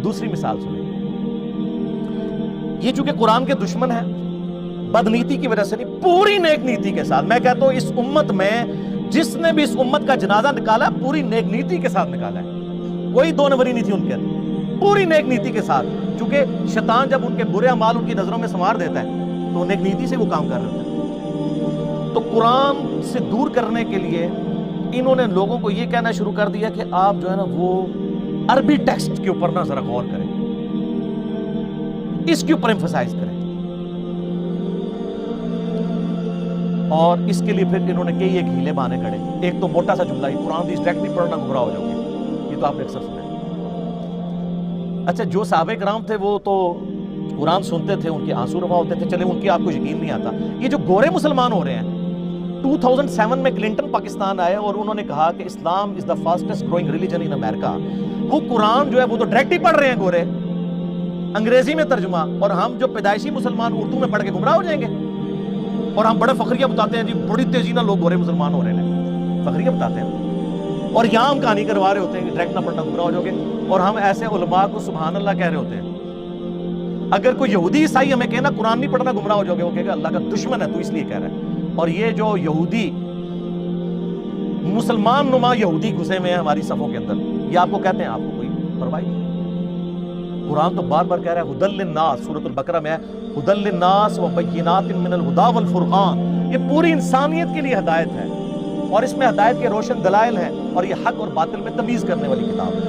دوسری مثال سنیں، یہ چونکہ قرآن کے دشمن ہے، بدنیتی کی وجہ سے نہیں، پوری نیک نیتی کے ساتھ، میں کہتا ہوں اس امت میں جس نے بھی اس امت کا جنازہ نکالا پوری نیک نیتی کے ساتھ نکالا ہے، کوئی دو نمبری نہیں تھی ان کے اندر، پوری نیک نیتی کے ساتھ، چونکہ شیطان جب ان کے برے اعمال ان کی نظروں میں سنوار دیتا ہے تو نیک نیتی سے وہ کام کر رہے ہوتے ہیں۔ تو قرآن سے دور کرنے کے لیے انہوں نے لوگوں کو یہ کہنا شروع کر دیا کہ آپ جو ہے نا وہ عربی ٹیکسٹ کے اوپر نہ ذرا غور کریں، اس کے اوپر ایمفسائز کریں، اور اس کے لیے پھر انہوں نے کئی ایک ہیلے بہانے کڑے۔ ایک تو موٹا سا جملہ، قرآن حدیث ڈائریکٹلی پڑھنا گمراہ ہو جاؤ گے، یہ تو آپ نے اکثر سنا ہے۔ اچھا، جو صحابہ کرام تھے وہ تو قرآن سنتے تھے، ان کے آنسو روا ہوتے تھے، چلے ان کی آپ کو یقین نہیں آتا۔ یہ جو گورے مسلمان ہو رہے ہیں، 2007 میں کلنٹن پاکستان آئے اور انہوں نے کہا کہ اسلام از دا فاسٹسٹ گروئنگ ریلیجن ان امریکہ، وہ قرآن جو ہے وہ تو ڈائریکٹلی پڑھ رہے ہیں گورے، انگریزی میں ترجمہ، اور ہم جو پیدائشی مسلمان اردو میں پڑھ کے گمراہ ہو جائیں گے، اور ہم بڑے فخریہ بتاتے ہیں جی بڑی تیزی نہ لوگ گورے مسلمان ہو رہے ہیں، فخریہ بتاتے ہیں، اور یہاں ہم کہانی کروا رہے ہوتے ہیں کہ ڈائریکٹ نہ پڑھنا گمراہ ہو جاؤ گے، اور ہم ایسے علماء کو سبحان اللہ کہہ رہے ہوتے ہیں۔ اگر کوئی یہودی عیسائی ہمیں کہنا قرآن نہیں پڑھنا گمراہ ہو جاؤ گے، وہ کہے گا اللہ کا دشمن ہے تو اس لیے کہہ رہا ہے۔ اور یہ جو یہودی مسلمان نما یہودی گھسے ہوئے ہیں ہماری صفوں کے اندر، یہ آپ کو کہتے ہیں، آپ کو کوئی پرواہ نہیں۔ قرآن تو بار بار کہہ رہا ہے ہدی للناس، سورۃ البقرہ میں ہے ہدی للناس وبینات من الہدی والفرقان، یہ پوری انسانیت کے لیے ہدایت ہے، اور اس میں ہدایت کے روشن دلائل ہیں، اور یہ حق اور باطل میں تمیز کرنے والی کتاب ہے۔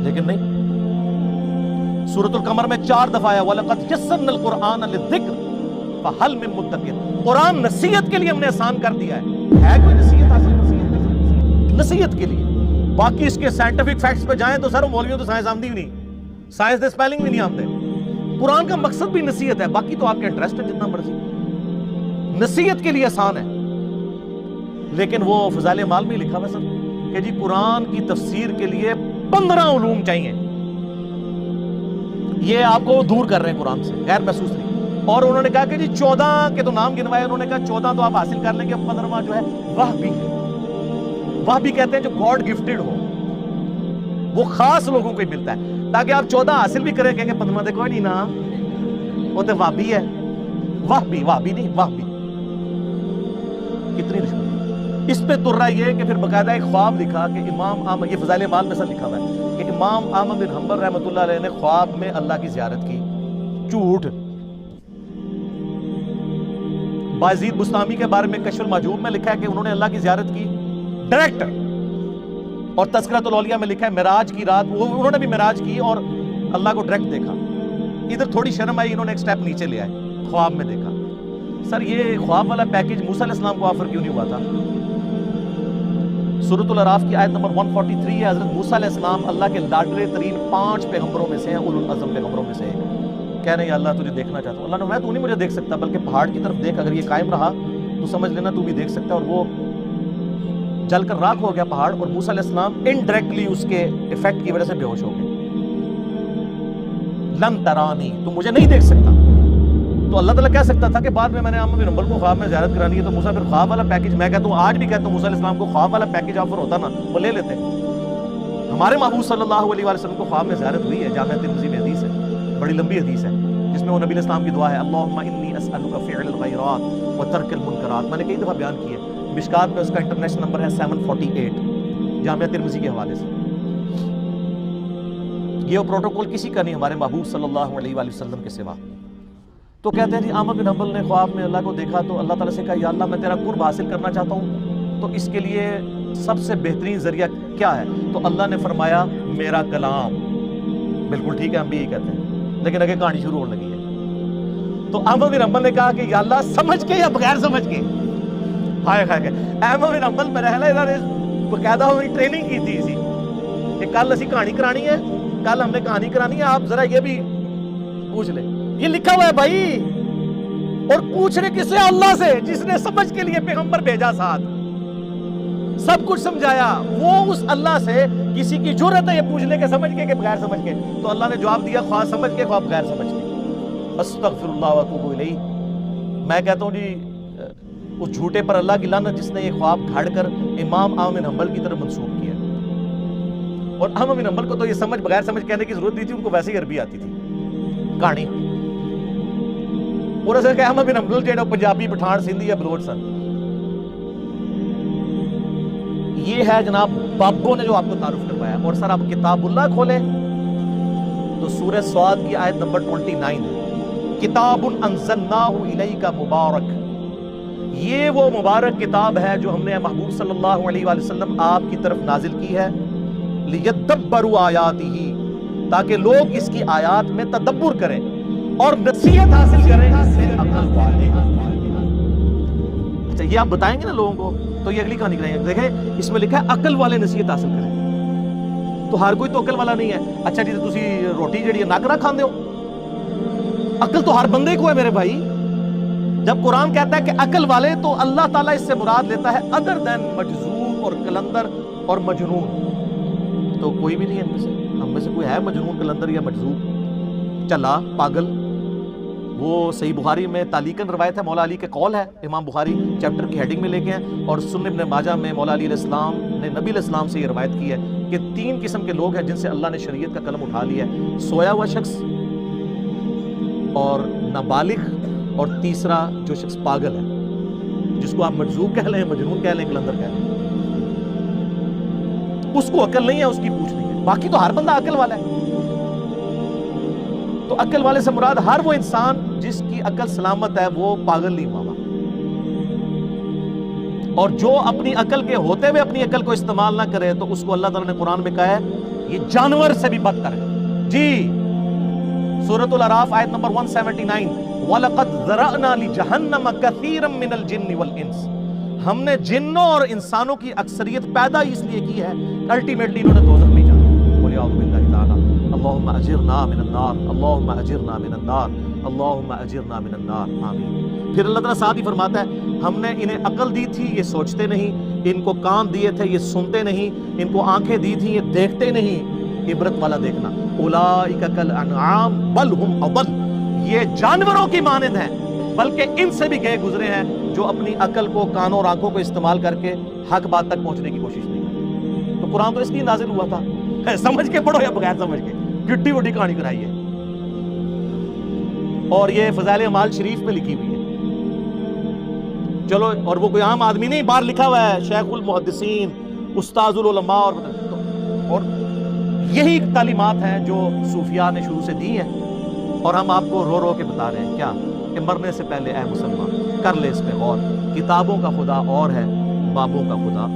لیکن نہیں، سورۃ القمر میں 4 دفعہ آیا وَلَقَدْ يَسَّرْنَا الْقُرْآنَ لِلذِّكْرِ فَهَلْ مِن مُدَّكِرٍ، قرآن نصیحت کے لیے ہم نے آسان کر دیا ہے کوئی نصیحت حاصل نصیحت کے لیے؟ باقی اس کے سائنٹیفک فیکٹس پہ جائیں تو سر مولویوں تو سائنس آمدی بھی نہیں، سائنس دے سپیلنگ بھی نہیں آمدے، قرآن کا مقصد بھی نصیحت ہے، باقی تو آپ کے انٹرسٹ ہے جتنا مرضی، نصیحت کے لیے آسان ہے۔ لیکن وہ فضائل اعمال میں لکھا ہوا سر کہ جی قرآن کی تفسیر کے لیے 15 علوم چاہیے، یہ آپ کو دور کر رہے ہیں قرآن سے، غیر محسوس نہیں۔ اور انہوں نے کہا کہ جی 14 کے تو نام گنوائے، انہوں نے کہا 14 تو آپ حاصل کر لیں گے، 15واں جو ہے وحبی ہے، وحبی کہتے ہیں جو گاڈ گفٹڈ ہو، وہ خاص لوگوں کو ہی ملتا ہے، تاکہ آپ 14 حاصل بھی کریں، کہیں گے 15واں دیکھو نہیں نا، وہ تو وحبی ہے، وحبی نہیں وحبی، کتنی دشمنی۔ اس پہ ترا یہ کہ پھر باقاعدہ ایک خواب لکھا کہ امام احمد، یہ فضائل اعمال میں سب لکھا ہوا ہے کہ امام احمد بن حنبل رحمۃ اللہ علیہ نے خواب میں اللہ کی زیارت کی، جھوٹ۔ بایزید بستامی کے بارے میں کشف المحجوب میں لکھا ہے کہ انہوں نے اللہ کی زیارت کی ڈائریکٹ، اور تذکرۃ الاولیاء میں لکھا ہے معراج کی رات انہوں نے بھی معراج کی اور اللہ کو ڈائریکٹ دیکھا۔ ادھر تھوڑی شرم آئی، انہوں نے ایک سٹیپ نیچے لے آئے، خواب میں دیکھا۔ سر یہ خواب والا پیکیج موسیٰ علیہ السلام کو آفر کیوں نہیں ہوا تھا؟ سورۃ الاعراف کی آیت نمبر 143 ہے، حضرت موسیٰ علیہ السلام اللہ کے لاڈلے ترین 5 پیغمبروں میں سے ہیں، اولو العزم پیغمبروں میں سے ایک، کہہ رہے ہیں اللہ تجھے دیکھنا چاہتا ہوں۔ اللہ نے فرمایا تو نہیں مجھے دیکھ سکتا، بلکہ پہاڑ کی طرف دیکھ، اگر یہ قائم رہا تو سمجھ لینا تو بھی دیکھ سکتا ہے، اور وہ جل کر راکھ ہو گیا پہاڑ، اور موسیٰ علیہ السلام انڈائریکٹلی اس کے ایفیکٹ کی وجہ سے بے ہوش ہو گئے۔ لن ترانی، تو مجھے نہیں دیکھ سکتا۔ تو اللہ تعالیٰ کہہ سکتا تھا کہ بعد میں نے احمد بن حنبل کو خواب میں زیارت کرانی ہے، تو موسیٰ پھر خواب والا پیکیج، میں کہتا ہوں آج بھی کہتا ہوں موسیٰ علیہ السلام کو خواب والا پیکیج آفر ہوتا نا وہ لے لیتے۔ ہمارے محبوب صلی اللہ علیہ وسلم کو خواب میں زیارت ہوئی ہے، جامعہ ترمذی میں حدیث ہے، بڑی لمبی حدیث ہے، جس میں وہ نبی علیہ السلام کی دعا ہے اللہم انی اسألک فعل الخیرات وترک المنکرات، میں نے کئی دفعہ بیان کی ہے، مشکات میں اس کا انٹرنیشنل نمبر ہے 748 جامعہ ترمذی کے حوالے سے۔ یہ پروٹوکول کسی کا نہیں ہمارے محبوب صلی اللہ علیہ وآلہ وسلم کے سوا۔ تو کہتے ہیں جی احمد بن حنبل نے خواب میں اللہ کو دیکھا تو اللہ تعالیٰ سے کہا یا اللہ میں تیرا قرب حاصل کرنا چاہتا ہوں، تو اس کے لیے سب سے بہترین ذریعہ کیا ہے؟ تو اللہ نے فرمایا میرا کلام۔ بالکل ٹھیک ہے، ہم بھی یہی کہتے ہیں، لیکن آگے کہانی شروع ہونے لگی ہے۔ تو احمد بن حنبل نے کہا کہ یا اللہ سمجھ کے یا بغیر سمجھ کے، ہائے ہائے، احمد بن حنبل میں رہنا انہوں نے باقاعدہ ہوئی ٹریننگ کی تھی اسی کہ کل اسی کہانی کرانی ہے، کل ہم نے کہانی کرانی ہے، آپ ذرا یہ بھی پوچھ لیں، یہ لکھا ہوا ہے بھائی، اور پوچھنے کس سے؟ اللہ سے، جس نے سمجھ کے لیے پیغمبر بھیجا ساتھ، سب کچھ سمجھایا، وہ اس اللہ سے کسی کی جرأت ہے یہ پوچھنے کے سمجھ کے کہ بغیر سمجھ کے؟ تو اللہ نے جواب دیا خواہ سمجھ کے خواہ بغیر سمجھ کے، استغفر اللہ واتوب الیہ۔ میں کہتا ہوں جی اس جھوٹے پر اللہ کی لعنت جس نے یہ خواب گھڑ کر امام احمد بن حنبل کی طرف منسوب کیا، اور احمد بن حنبل کو تو یہ سمجھ بغیر سمجھ کہنے کی ضرورت نہیں تھی، ان کو ویسے ہی عربی آتی تھی کہانی. اور اسے کہ احمد بن حنبل جو پنجابی پٹھان سندھی یا بلوچ سن. یہ ہے جناب بابوں نے جو آپ کو تعارف کروایا. اور سر آپ کتاب اللہ کھولیں تو سورہ صاد کی آیت نمبر 29 کتاب انزلناہ الیک مبارک. یہ وہ مبارک کتاب ہے جو ہم نے محبوب صلی اللہ علیہ وآلہ وسلم آپ کی طرف نازل کی ہے. لیدبروا آیاتہ، تاکہ لوگ اس کی آیات میں تدبر کریں اور نصیحت حاصل کریں سے عقل والے. اچھا یہ آپ بتائیں گے نا لوگوں کو تو یہ اگلی کہانی کریں گے. دیکھیں اس میں لکھا ہے عقل والے نصیحت حاصل کریں. تو ہر کوئی تو عقل والا نہیں ہے. اچھا جی تسی روٹی جڑی نک نہ کھاندے ہو، عقل تو ہر بندے کو ہے میرے بھائی. جب قرآن کہتا ہے کہ عقل والے تو اللہ تعالیٰ اس سے مراد لیتا ہے ادر دین مجذوب اور کلندر اور مجنون. تو کوئی بھی نہیں ہے ہم میں سے کوئی ہے مجنون کلندر یا مجذوب چلا پاگل. وہ صحیح بخاری میں تعلیقاً روایت ہے، مولا علی کے قول ہے، امام بخاری چیپٹر کی ہیڈنگ میں لے کے ہیں. اور سنن ابن ماجہ میں مولا علی علیہ السلام نے نبی علیہ السلام سے یہ روایت کی ہے کہ 3 قسم کے لوگ ہیں جن سے اللہ نے شریعت کا قلم اٹھا لیا ہے: سویا ہوا شخص اور نابالغ اور تیسرا جو شخص پاگل ہے، جس کو آپ مجذوب کہہ لیں، مجنون کہہ لیں، کلندر کہہ لیں. اس کو عقل نہیں ہے، اس کی پوچھ نہیں ہے. باقی تو ہر بندہ عقل والا ہے. تو عقل والے سے مراد ہر وہ انسان جس کی عقل سلامت ہے، وہ پاگل نہیں ہوا. اور جو اپنی عقل کے ہوتے ہوئے اپنی عقل کو استعمال نہ کرے تو اس کو اللہ تعالیٰ نے قرآن میں کہا ہے یہ جانور سے بھی بدتر ہے. جی سورۃ الاعراف آیت نمبر 179 وَلَقَدْ ذَرَأْنَا لِجَهَنَّمَ كَثِيرًا مِنَ الْجِنِّ وَالْإِنسِ. ہم نے جنوں اور انسانوں کی اکثریت پیدا اس لیے کی ہے الٹیمیٹلی انہوں نے دوزخ میں جانا. وَلِعَوْذُ بِاللَّهِ تَعَالَى اللہم اجرنا من النار اللہم اجرنا من النار اللہم اجرنا من النار آمین. پھر اللہ تعالیٰ ساتھ ہی فرماتا ہے ہم نے انہیں عقل دی تھی یہ سوچتے نہیں، ان کو کان دیے تھے یہ سنتے نہیں، ان کو آنکھیں دی تھی یہ دیکھتے نہیں. عبرت والا دیکھنا. اولئک کالانعام بل ہم اضل. یہ جانوروں کی مانند ہیں بلکہ ان سے بھی گئے گزرے ہیں جو اپنی عقل کو، کانوں اور آنکھوں کو استعمال کر کے حق بات تک پہنچنے کی کوشش نہیں کرتے. تو قرآن تو اس لیے نازل ہوا تھا، سمجھ کے پڑھو یا بغیر سمجھ کے، کٹی وڈی کہانی کرائی ہے. اور یہ فضائل اعمال شریف میں لکھی ہوئی ہے. چلو اور وہ کوئی عام آدمی نہیں، باہر لکھا ہوا ہے شیخ المحدثین استاذ العلماء. اور یہی تعلیمات ہیں جو صوفیاء نے شروع سے دی ہیں اور ہم آپ کو رو رو کے بتا رہے ہیں کیا کہ مرنے سے پہلے اے مسلمان کر لے اس پہ غور. کتابوں کا خدا اور ہے، بابوں کا خدا